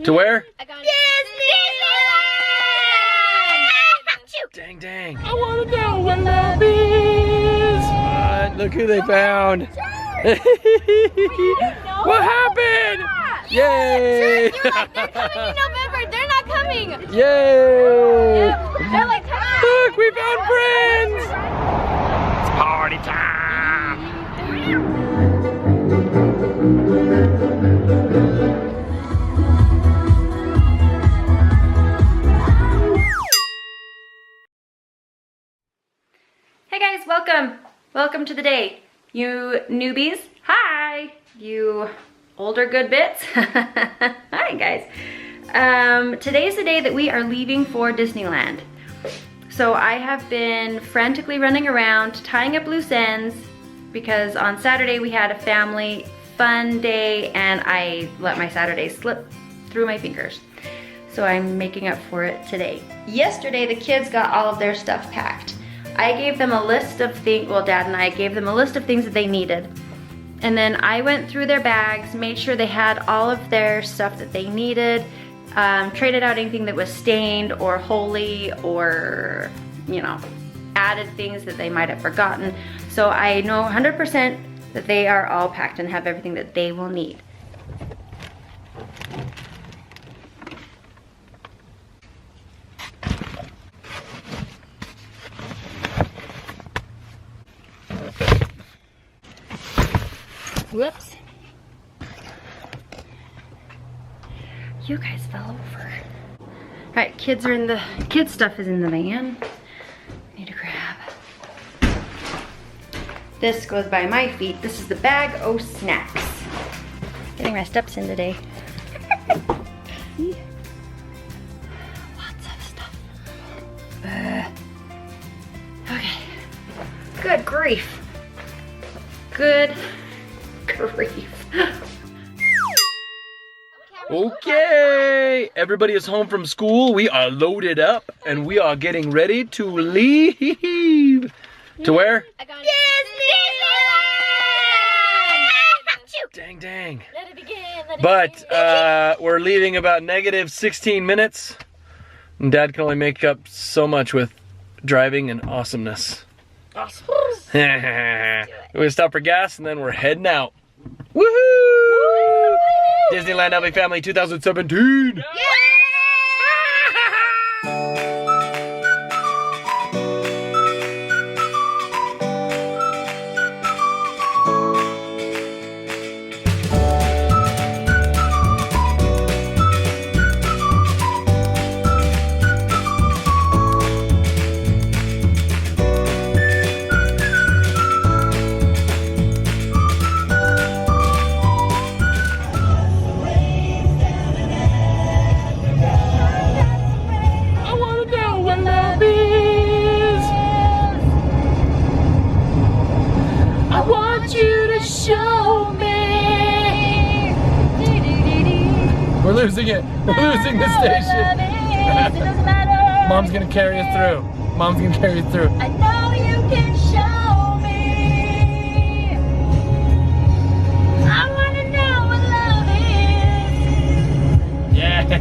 To where? Disneyland! Dang, dang. I want to know what love is. Look who they found. What happened? Yay! You're like, they're coming in November. They're not coming. Yay! They're like, look, we found friends. It's party time. Hey guys, welcome to the day. You newbies, hi. You older good bits, hi guys. Today's the day that we are leaving for Disneyland. So I have been frantically running around tying up loose ends because on Saturday we had a family fun day and I let my Saturday slip through my fingers. So I'm making up for it today. Yesterday the kids got all of their stuff packed. I gave them a list of things, well, Dad and I gave them a list of things that they needed. And then I went through their bags, made sure they had all of their stuff that they needed, traded out anything that was stained or holy or, you know, added things that they might have forgotten. So I know 100% that they are all packed and have everything that they will need. Whoops. You guys fell over. All right, kids stuff is in the van. Need to grab. This goes by my feet. This is the bag o' snacks. Getting my steps in today. See? Lots of stuff. Okay. Good grief. Good grief. Okay, everybody is home from school. We are loaded up and we are getting ready to leave. To where? Disneyland! Dang, dang. Let it begin. But we're leaving about negative 16 minutes. And Dad can only make up so much with driving and awesomeness. Awesome. We're gonna stop for gas and then we're heading out. Woohoo! Disneyland LA Family 2017. Yeah! We're losing it. We're losing the station. Mom's gonna carry us through. Mom's gonna carry us through. I know you can show me. I wanna know what love is. Yeah. Okay,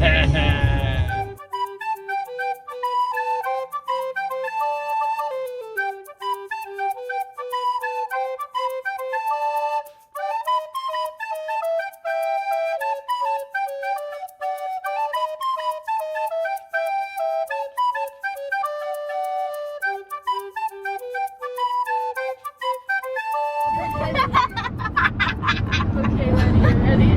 ready?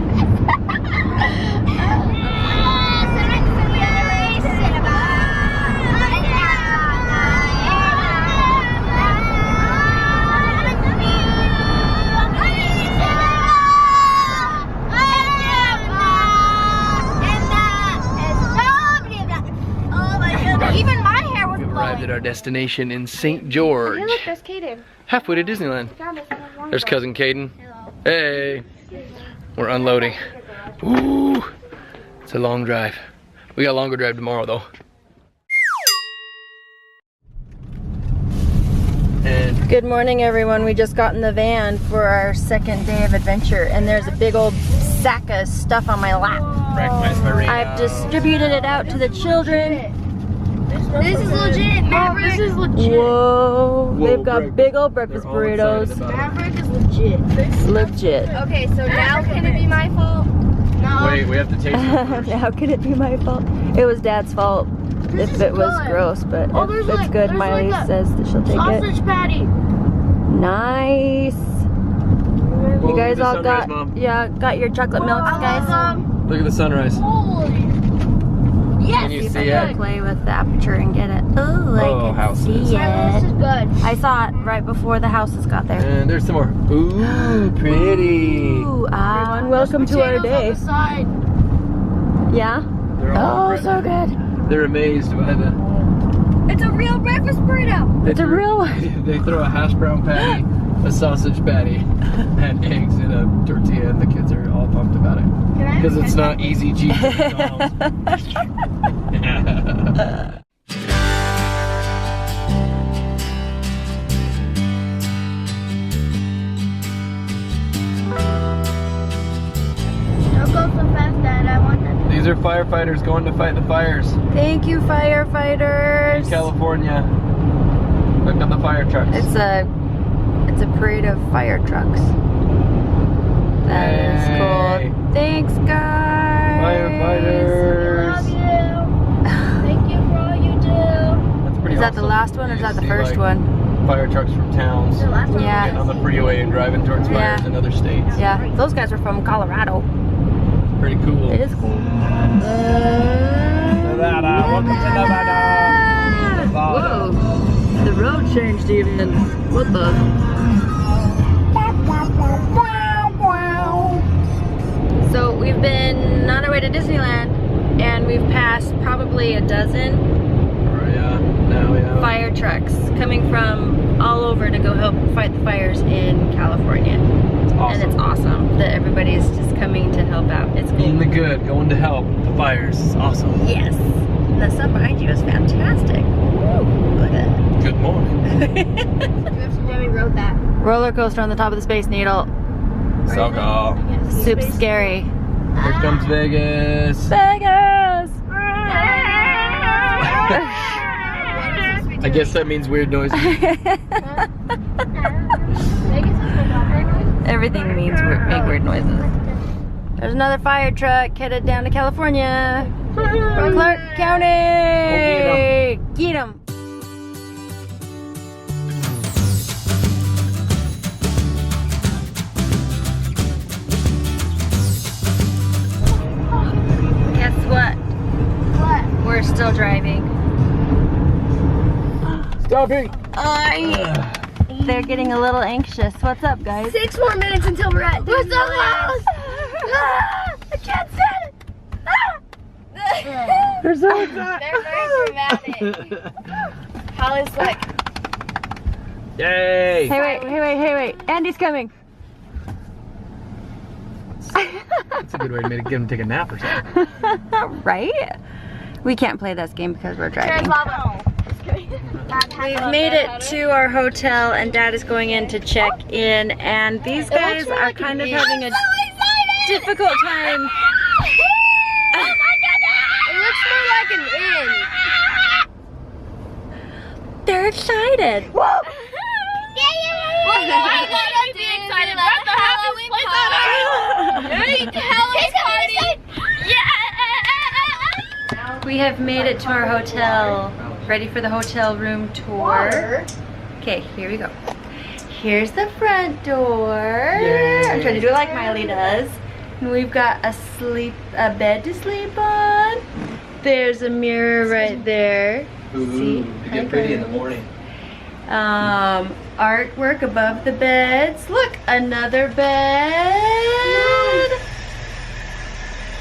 Even my hair was blowing. Arrived at our destination in St. George. Hey, look, there's Kaden. Halfway to Disneyland. Found us on a long There's boat. cousin Caden. Hello. Hey. We're unloading. Ooh. It's a long drive. We got a longer drive tomorrow though. And Good morning everyone. We just got in the van for our second day of adventure and there's a big old sack of stuff on my lap. practiced my rain. I distributed it out to the children. This is legit. Maverick. This is legit. Whoa, Whoa, they've got breakfast. big old breakfast They're all excited burritos. about it. Maverick is legit. Legit. Okay, so now can it be my fault? No. Wait, we have to taste it first. How could it be my fault? It was Dad's fault This if is it was good. gross, but Oh, if there's it's like- good, there's Myli like a says that she'll take it. Sausage patty. Nice. Whoa, You guys the all sunrise, got Mom. got your chocolate milks, guys. Look at the sunrise. Holy. Yes. Can you See if see I can it? play with the aperture and get it. Oh, I Oh, can houses. see This is it. good. I saw it right before the houses got there. And there's some more. Ooh, pretty. Ooh, welcome to our day. Potatoes on the side. Yeah? They're all Oh, so good. They're amazed by the. It's a real breakfast burrito. It's a real one. They throw a hash brown patty, a sausage patty, and eggs in a tortilla, and the kids are all pumped about it. Can I Because it's not easy cheese at McDonald's. Don't go so fast, Dad. I want them. These are firefighters going to fight the fires Thank you, in firefighters. California. Look at the fire trucks. It's a parade of fire trucks. That is Yay. cool. Thanks, guys. Firefighters. Love you. Thank you for all you do. That's pretty Is that the awesome. last one or is You that the see, first like, one? Fire trucks from towns The last one. Yeah. getting on the freeway and driving towards fires Yeah. in other states. Yeah, those guys are from Colorado. Pretty cool. It is cool. Nevada. Welcome to Nevada. Whoa, the road changed even. What the? So we've been on our way to Disneyland and we've passed probably a dozen Now we have fire trucks coming from all over to go help fight the fires in California. awesome. And it's awesome that everybody's just coming to help out. It's Being cool. the good, going to help the fires. It's awesome. Yes. And the sun behind you is fantastic. Ooh, look at that. Good morning. Jimmy wrote that. Roller coaster on the top of the Space Needle. So cool. Super scary. Here comes Vegas. Vegas! I guess that means weird noises. Everything means make weird noises. There's another fire truck headed down to California. From Clark County. Get 'em. Guess what? What? We're still driving. Stopping. They're getting a little anxious. What's up, guys? 6 more minutes until we're at Disneyland. I can't stand it. They're so They're very dramatic. Halle's like, Yay. Hey, wait. Andy's coming. That's a good way to get him to take a nap or something. Right? We can't play this game because we're driving. We've made it to our hotel and Dad is going in to check in and these guys are kind of having a difficult time. Oh my goodness! It looks more like an inn. They're excited. Whoa! Be excited. We're at the Halloween party. Halloween party. Yeah! We have made it to our hotel. Ready for the hotel room tour. Okay, here we go. Here's the front door. Yay. I'm trying to do it like Myli does. And we've got a bed to sleep on. There's a mirror right there. See? You get pretty in the morning. Artwork above the beds. Look, another bed.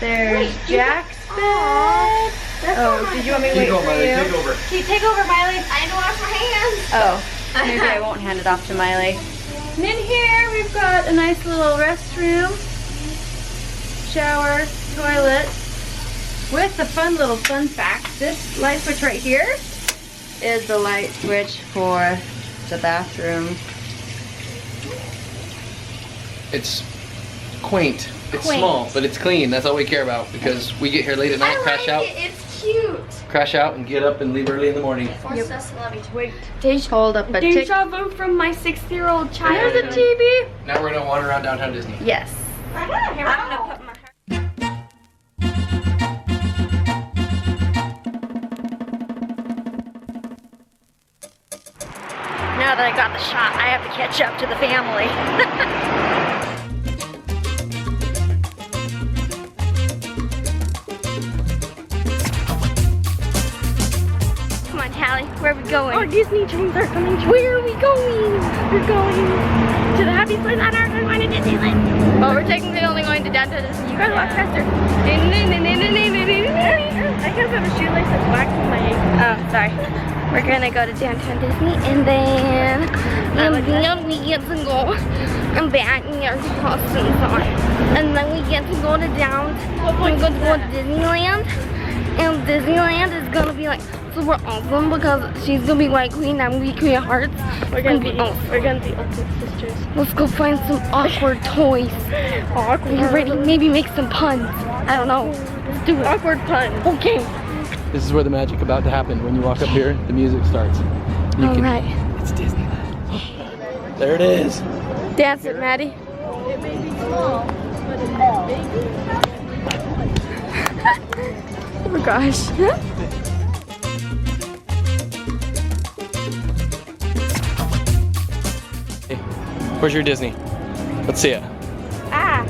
There's Jack's bed. Oh, did you want me to wait Keep going, for Myli. you? Take over. Take over, Myli. I had to wash my hands. Oh, maybe I won't hand it off to Myli. And in here we've got a nice little restroom, shower, toilet, with a fun little fun fact. This light switch right here is the light switch for the bathroom. It's quaint. It's small, but it's clean. That's all we care about because we get here late at night, crash out. It's cute. Crash out and get up and leave early in the morning. Wait, hold up a deja vu from my 6-year-old child. There's a TV. Now we're gonna wander around downtown Disney. Yes. I'm gonna put my Now that I got the shot, I have to catch up to the family. Come on, Halle, where are we going? Our Disney trains are coming. Where are we going? We're going to the happiest place on earth. We're going to Disneyland. Well, we're technically only going to downtown Disney. You gotta walk faster. I can't have a shoelace that's waxing my ankle. Oh, sorry. We're gonna go to downtown Disney and then we get to go and back and get some costumes on. And then we get to go to Disneyland. And Disneyland is gonna be like super awesome because she's gonna be White Queen, I'm gonna be Queen of Hearts. We're gonna be Ultimate Sisters. Let's go find some awkward toys. Awkward. You ready? Maybe make some puns. I don't know. Let's do it. Awkward puns. Okay. This is where the magic about to happen. When you walk up here, the music starts. Alright. It's Disneyland. There it is. Dance it, Maddie. It may be small, but it is big. Oh my gosh. Hey, where's your Disney? Let's see it. I'm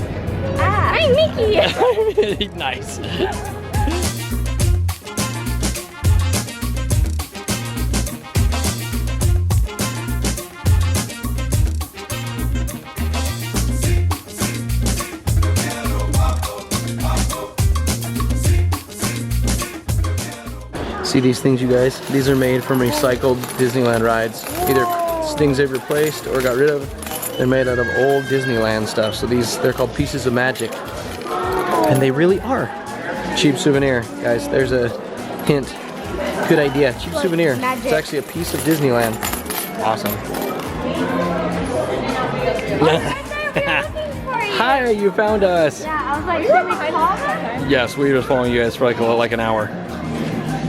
Mickey. Nice. See these things, you guys? These are made from recycled Disneyland rides. Either things they've replaced or got rid of. They're made out of old Disneyland stuff. So they're called pieces of magic. And they really are. Cheap souvenir. Guys, there's a hint. Good idea. Cheap souvenir. Magic. It's actually a piece of Disneyland. Awesome. Hi, you found us. Yeah, I was like, should we call her? Yes, we were just following you guys for like an hour.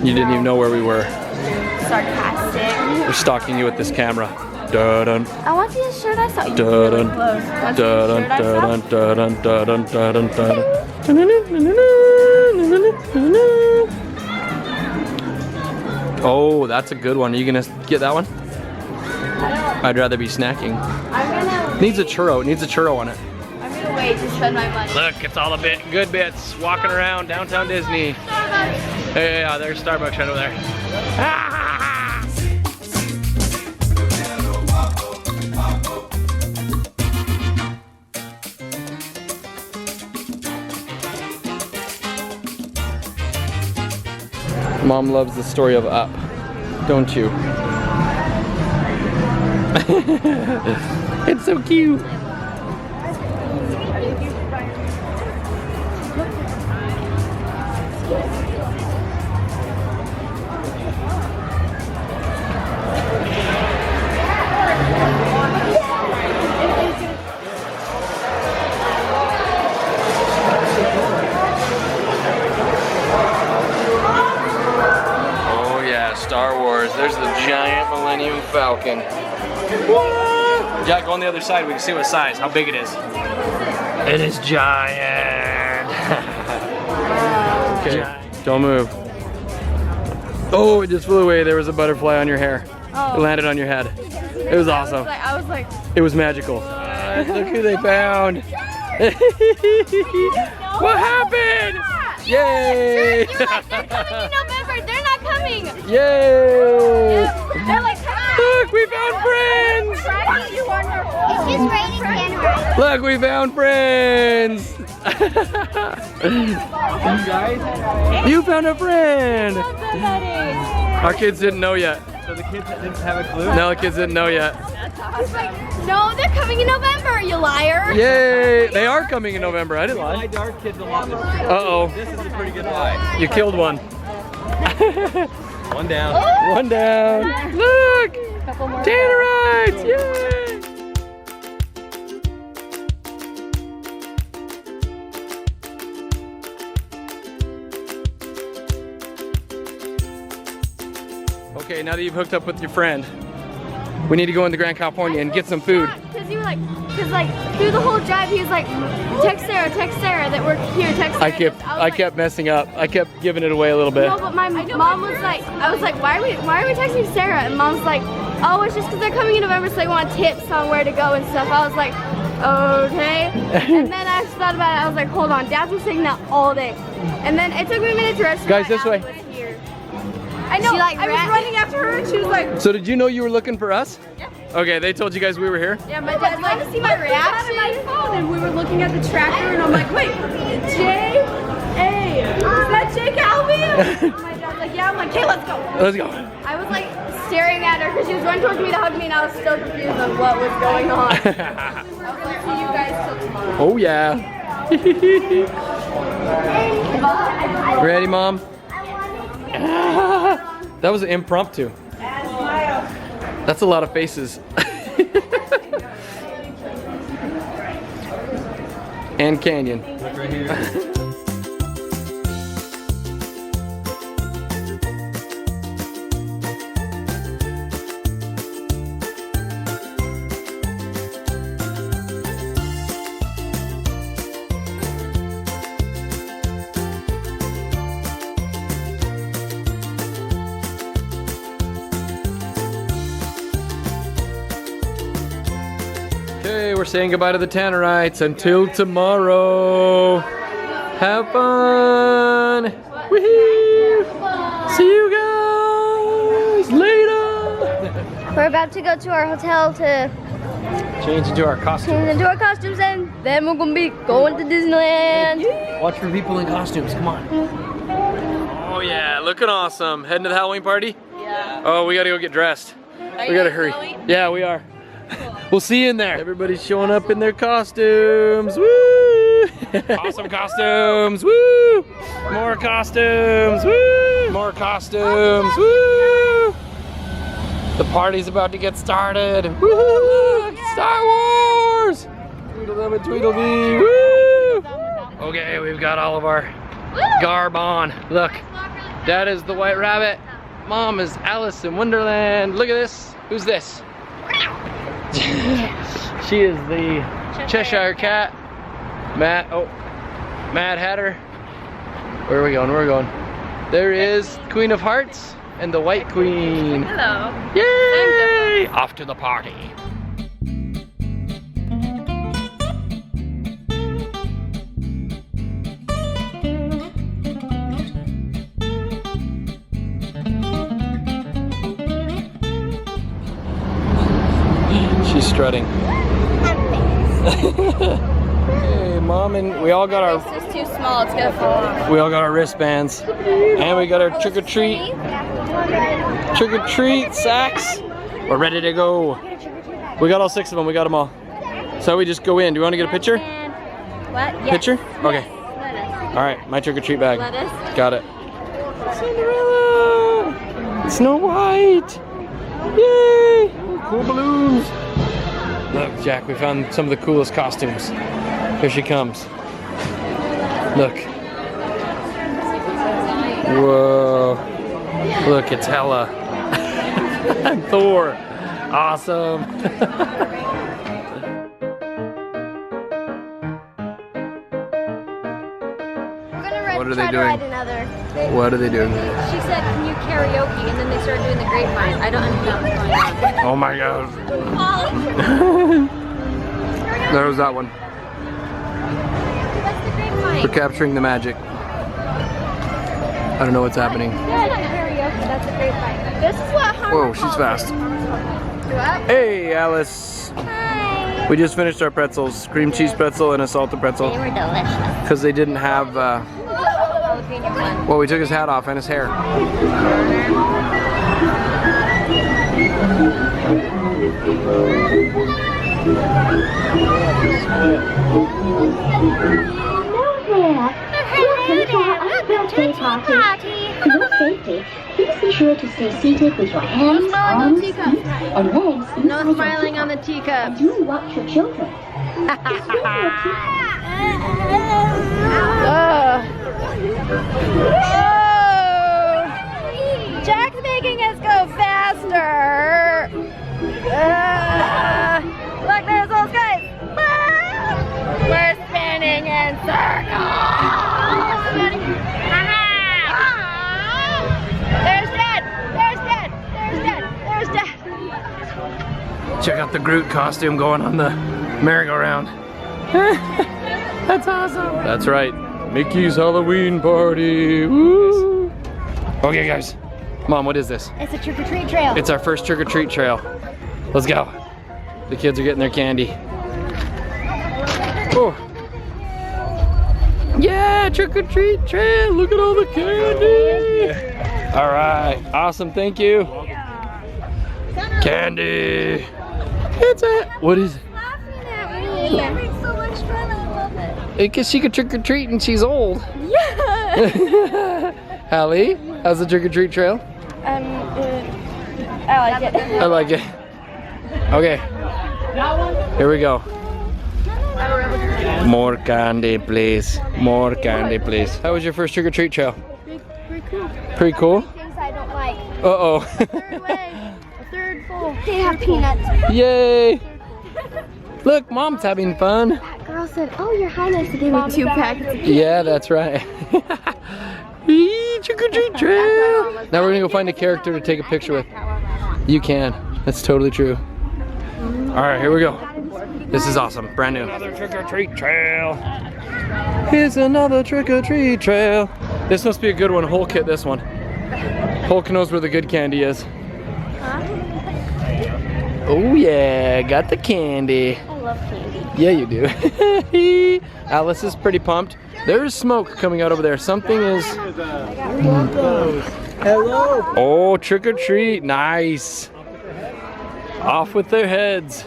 You didn't even know where we were. Sarcastic. We're stalking you with this camera. Dun-dun. I want to see a shirt I saw. You Dun-dun. close. Dun-dun, dun-dun, dun-dun, dun-dun, dun-dun, dun-dun. Oh, that's a good one. Are you gonna get that one? I'd rather be snacking. Needs a churro. It needs a churro on it. I'm gonna wait to spend my money. Look, it's all the good bits walking around downtown Disney. Yeah, there's Starbucks right over there. Ah! Mom loves the story of Up, don't you? It's so cute. Star Wars. There's the giant Millennium Falcon. What? Yeah, go on the other side. We can see what size, how big it is. It is giant. Okay, don't move. Oh, it just flew away. There was a butterfly on your hair. It landed on your head. It was awesome. I was like, it was magical. Look who they found. What happened? Yay! they're coming in November. They're not coming. Yay! They're like, look, we found friends. It's just raining Tannerites. Look, we found friends. You found a friend. Our kids didn't know yet. So the kids didn't have a clue? No, the kids didn't know yet. No, they're coming in November, you liar. Yay! They are coming in November. I didn't lie. Lie dark kids a lot. Uh-oh. This is a pretty good lie. You killed one. One down. One down. Look! Tannerites! Yay! Okay, now that you've hooked up with your friend, we need to go into Grand California and get some food. Because you were like, through the whole drive, he was like, text Sarah, that we're here, text Sarah. I kept messing up. I kept giving it away a little bit. No, but my mom was like, I was like, why are we texting Sarah? And mom's like, oh, it's just because they're coming in November, so they want tips on where to go and stuff. I was like, okay. And then I just thought about it. I was like, hold on, Dad's been saying that all day. And then it took me a minute to register. Guys, this way. I know, I was running after her and she was like, So did you know you were looking for us? Yeah. Okay, they told you guys we were here? yeah, my dad's like, to see my reaction. My phone, and we were looking at the tracker, and I'm like, wait, J-A, is that J Calvin? My dad's like, yeah. I'm like, okay, let's go. Let's go. I was like staring at her because she was running towards me to hug me and I was still confused on what was going on. I was like, see you guys till tomorrow. Oh yeah. Ready, Mom? That was an impromptu. That's a lot of faces. And Canyon. Look right here. Okay, we're saying goodbye to the Tannerites until tomorrow. Have fun. Woohoo! See you guys later. We're about to go to our hotel to Change into our costumes. change into our costumes and then we're gonna be going to Disneyland. Watch for people in costumes. Come on. Oh yeah, looking awesome. Heading to the Halloween party? Yeah. Oh, we gotta go get dressed. We gotta hurry. Yeah, we are. We'll see you in there. Everybody's showing up in their costumes. Woo! Awesome costumes. Woo! More costumes. Woo! More costumes. Woo! The party's about to get started. Woo! Star Wars! Tweedledum and Tweedledee. Woo! Okay, we've got all of our garb on. Look, Dad is the White Rabbit. Mom is Alice in Wonderland. Look at this. Who's this? She is the Cheshire Cat. Mad Hatter. Where are we going? Where are we going? There is Queen of Hearts and the White Queen. Hello. Yay! Off to the party. She's strutting. Hey, Mom, and we all got our. This is too small, it's gonna fall off. We all got our wristbands, and we got our trick or treat sacks. We're ready to go. We got all 6 of them. We got them all. So we just go in. Do you want to get a picture? What? Yes. Picture? Okay. Let us. All right, my trick or treat bag. Let us. Got it. Cinderella. Snow White. Yay! Cool balloons. Look, Jack, we found some of the coolest costumes. Here she comes. Look. Whoa. Look, it's Halle. And Thor. Awesome. What are they doing? What are they doing? She said, can you karaoke? And then they started doing the grapevine. I don't understand what's going on. Oh my God. There was that one. What's the grapevine? We're capturing the magic. I don't know what's happening. That's not karaoke, that's a grapevine. This is what Whoa, she's fast. Hey, Alice. Hi. We just finished our pretzels. Cream cheese pretzel and a salted pretzel. They were delicious. Because they didn't have, well, we took his hat off and his hair. Welcome to our birthday party. For your safety, please be sure to stay seated with your hands, arms, feet, and legs inside your Smiling on the teacup. and do watch your children. Just bring your Jack's making us go fast. the Groot costume going on the merry-go-round. That's awesome. That's right. Mickey's Halloween party. Woo. Okay, guys. Mom, what is this? It's a trick-or-treat trail. It's our first trick-or-treat trail. Let's go. The kids are getting their candy. Oh. Yeah, trick-or-treat trail. Look at all the candy. All right. Awesome. Thank you. Candy. It's a. What is it? Laughing at me. Having so much fun. I love it. Because she could trick-or-treat and she's old. Yeah. Halle, how's the trick-or-treat trail? I like it. I like it. Okay. Here we go. More candy, please. More candy, please. How was your first trick-or-treat trail? Pretty cool. Pretty cool? Things I don't like. Uh-oh. Third way. A third full. They have peanuts. Yay! Look, Mom's having fun. That girl said, "Oh, Your Highness, gave me 2 packets." Yeah, that's right. Trick-or-treat trail. Now we're gonna go find a character to take a picture with. You can. That's totally true. All right, here we go. This is awesome. Brand new. Another trick-or-treat trail. Here's another trick-or-treat trail. This must be a good one. Hulk hit this one. Hulk knows where the good candy is. Oh yeah, got the candy. I love candy. Yeah, you do. Alice is pretty pumped. There is smoke coming out over there. Something is... Hello. Oh, trick or treat. Nice. Off with their heads.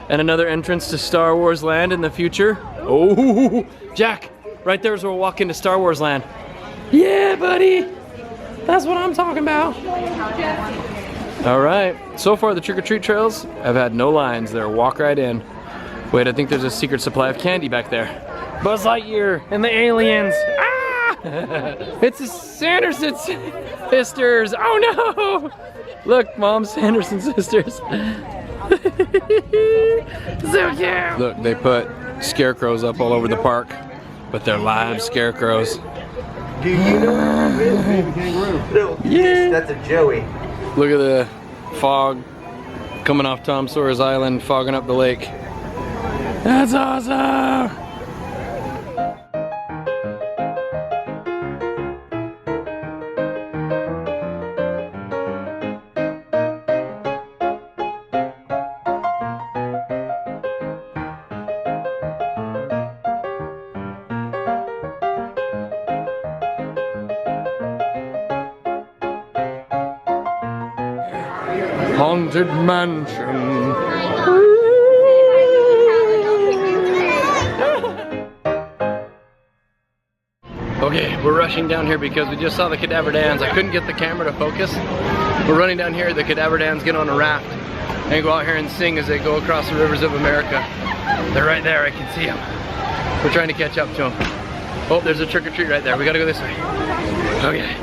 And another entrance to Star Wars Land in the future. Oh, Jack, right there is where we'll walk into Star Wars Land. Yeah, buddy. That's what I'm talking about. All right. So far, the trick-or-treat trails have had no lines. They're walk right in. Wait, I think there's a secret supply of candy back there. Buzz Lightyear and the aliens. Ah! It's the Sanderson sisters. Oh no! Look, Mom, Sanderson sisters. So cute. Look, they put scarecrows up all over the park, but they're live scarecrows. Do you know what it is, baby kangaroo? Yeah. That's a Joey. Look at the fog coming off Tom Sawyer's Island, fogging up the lake. That's awesome! Haunted mansion. Okay, we're rushing down here because we just saw the cadaver dans. I couldn't get the camera to focus. We're running down here, the cadaver dans get on a raft and go out here and sing as they go across the rivers of America. They're right there, I can see them. We're trying to catch up to them. Oh, there's a trick-or-treat right there. We gotta go this way. Okay.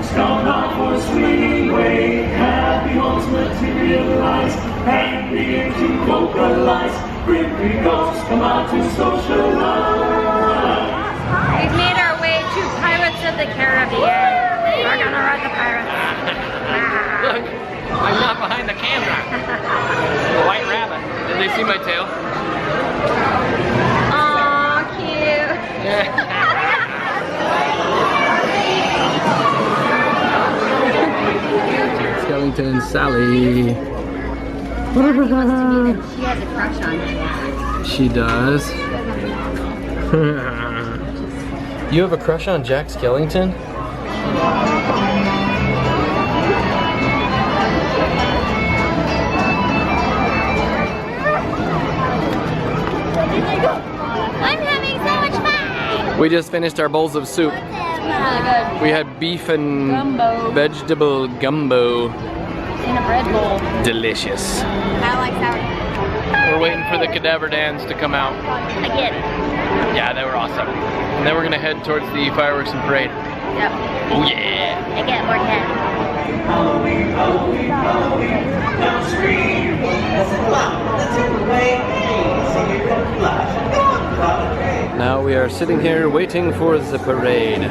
Start our horse we wait, happy homes materialize, and begin to vocalize, pretty ghosts come out to socialize. We've made our way to Pirates of the Caribbean. We're gonna ride the pirates. Look, I'm not behind the camera. White rabbit. Did they see my tail? Aw, cute. Skellington and Sally. She has a crush on Jack. She does. You have a crush on Jack Skellington? I'm having so much fun. We just finished our bowls of soup. We had beef and vegetable gumbo. In a bread bowl. Delicious. I like sour. We're waiting for the cadaver dans to come out. Again. Yeah, they were awesome. And then we're gonna head towards the fireworks and parade. Yep. Oh yeah. I get more 10. Halloween, Halloween, Halloween. Now scream. Now we are sitting here waiting for the parade.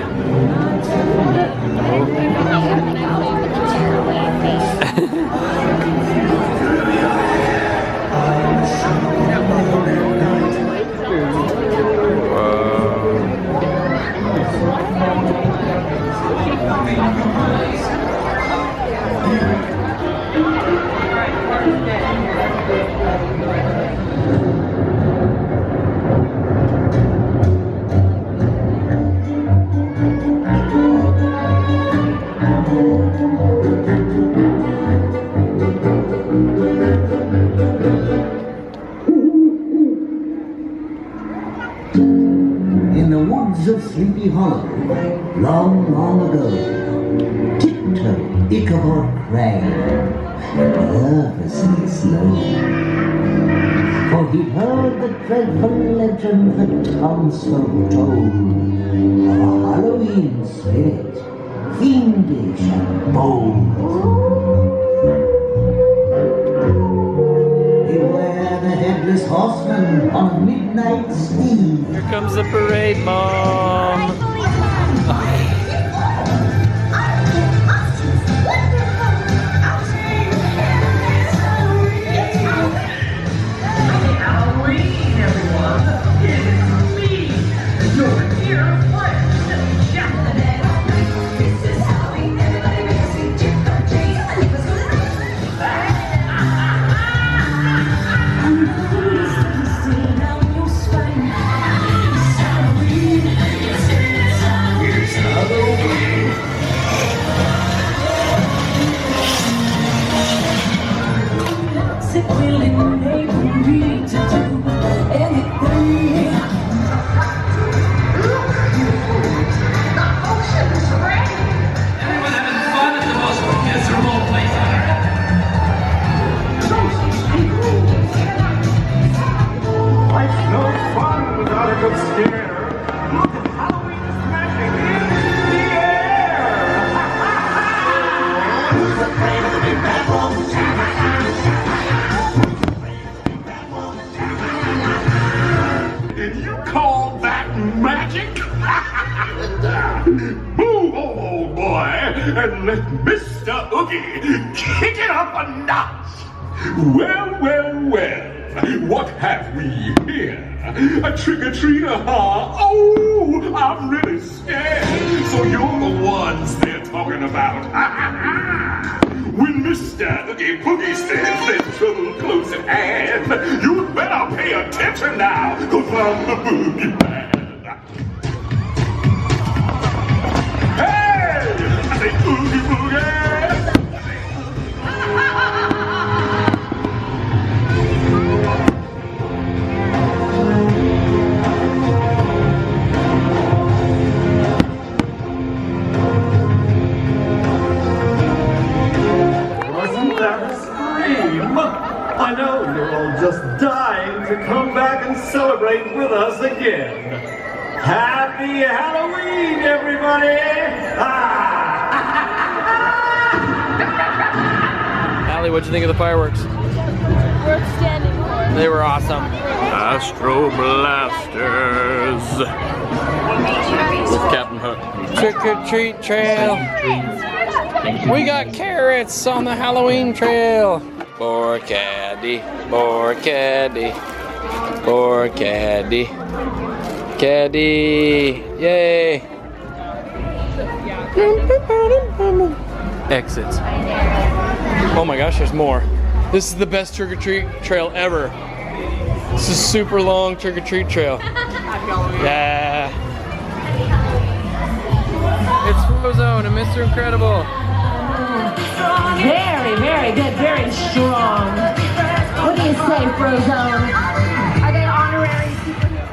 In the woods of Sleepy Hollow, long, long ago, tiptoed Ichabod Crane, purposely slow. For he heard the dreadful legend that townsfolk told of a Halloween spirit, fiendish and bold. Beware the headless horseman on a midnight steed. Here comes the parade, Mom. Halloween, everyone. It's me, your dear friend, Jack. This is Halloween. Everybody makes me trick or treat. It will enable me to do anything. Everyone having fun at the most miserable place on earth. Life's no fun without a good scare. Look at Halloween is magic in the air. Did you call that magic? Move, old boy, and let Mr. Oogie kick it up a notch. Well, well, well, what have we here? A trick-or-treater, huh? Oh, I'm really scared. So you're the ones they're talking about. When Mr. Oogie Boogie says there's trouble close at hand, you'd better pay attention now, 'cause I'm the boogeyman. Hey! I say Oogie Boogie! Wasn't that a scream? I know you're all just dying to come back and celebrate with us again. Happy Halloween, everybody! Halle, what'd you think of the fireworks? Worth standing for. They were awesome. Astro Blasters. With Captain Hook. Trick or treat trail. We got carrots on the Halloween trail. For caddy, for caddy, for caddy. Caddy, yay. Exits. Oh my gosh, there's more. This is the best trick or treat trail ever. This is super long trick or treat trail. Yeah. It's Frozone and Mr. Incredible. Very, very good, very strong. What do you say, Frozone? Are they honorary superheroes?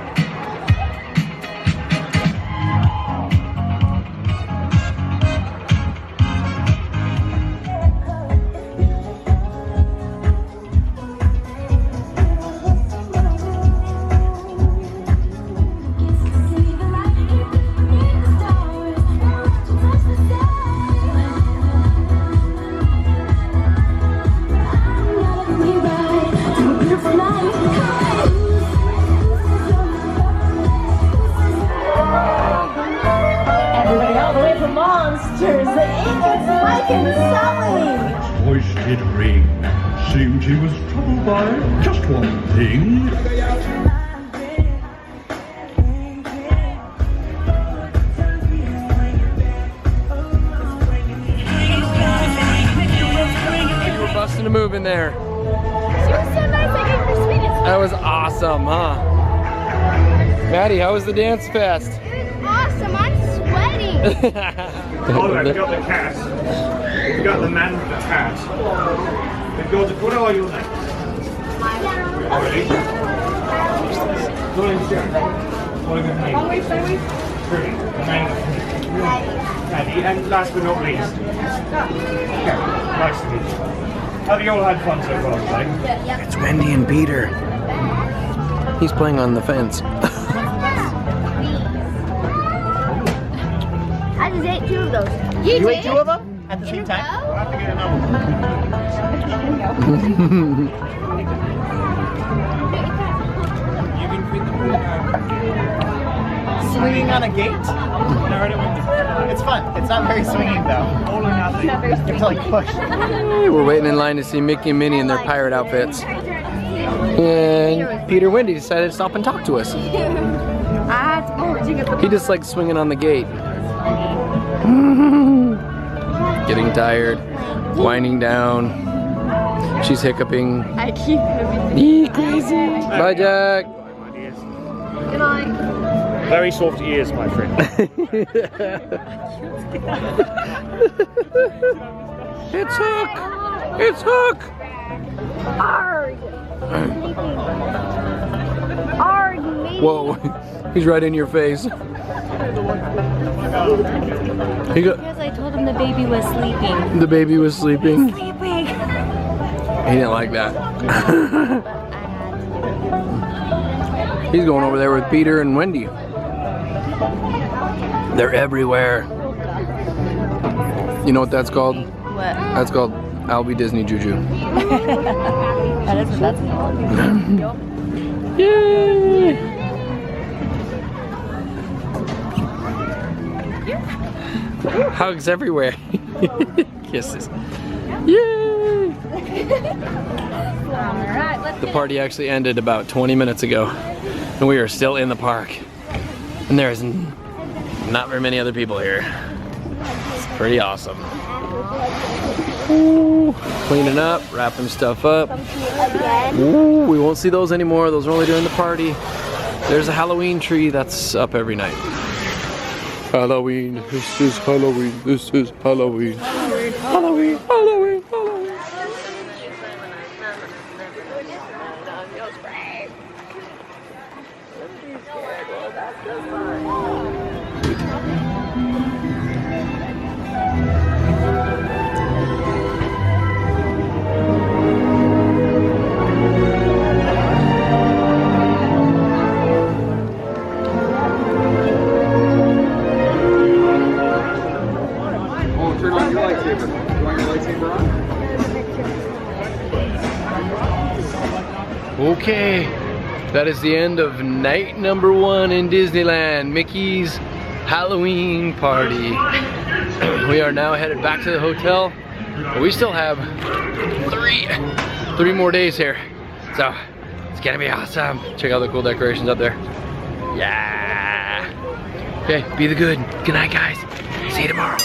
It's Mike and Sully! Voice did ring. Seemed he was troubled by just one thing. You were busting a move in there. She was so nice, I gave her sweetest. That was awesome, huh? Maddie, how was the dance fest? It was awesome, I'm sweating. Oliver, we've got the cat. We've got the man with the hat. We've got the, what are your names? Ready? Go in here. What are your names? Pretty. Maddie. And last but not least. Yeah, nice to meet you. Have you all had fun so far today? It's Wendy and Peter. He's playing on the fence. I just ate 2 of those. You ate 2 of them at the same time? I'll have to get another Swinging on a gate? It's fun. It's not very swinging though. All or nothing. You have to like push. We're waiting in line to see Mickey and Minnie in their pirate outfits. And Peter and Wendy decided to stop and talk to us. I had to go. He just likes swinging on the gate. Getting tired, winding down. She's hiccuping. I keep moving. Yee, crazy. Bye, Jack. Good night. Very soft ears, my friend. It's Hook. It's Hook. Arg. Arg, maybe. Whoa, he's right in your face. Because I told him the baby was sleeping. The baby was sleeping. Sleeping. He didn't like that. He's going over there with Peter and Wendy. They're everywhere. You know what that's called? What? That's called I'll be Disney Juju. That is what that's called. Yay! Hugs everywhere. Kisses. Yay! The party actually ended about 20 minutes ago, and we are still in the park. And there's not very many other people here. It's pretty awesome. Ooh, cleaning up, wrapping stuff up. Ooh, we won't see those anymore. Those are only during the party. There's a Halloween tree that's up every night. Halloween, this is Halloween, this is Halloween. Halloween, Halloween, Halloween. Okay, that is the end of night number 1 in Disneyland, Mickey's Halloween party. We are now headed back to the hotel, but we still have three more days here. So, it's gonna be awesome. Check out the cool decorations up there. Yeah. Okay, be the good. Good night, guys. See you tomorrow.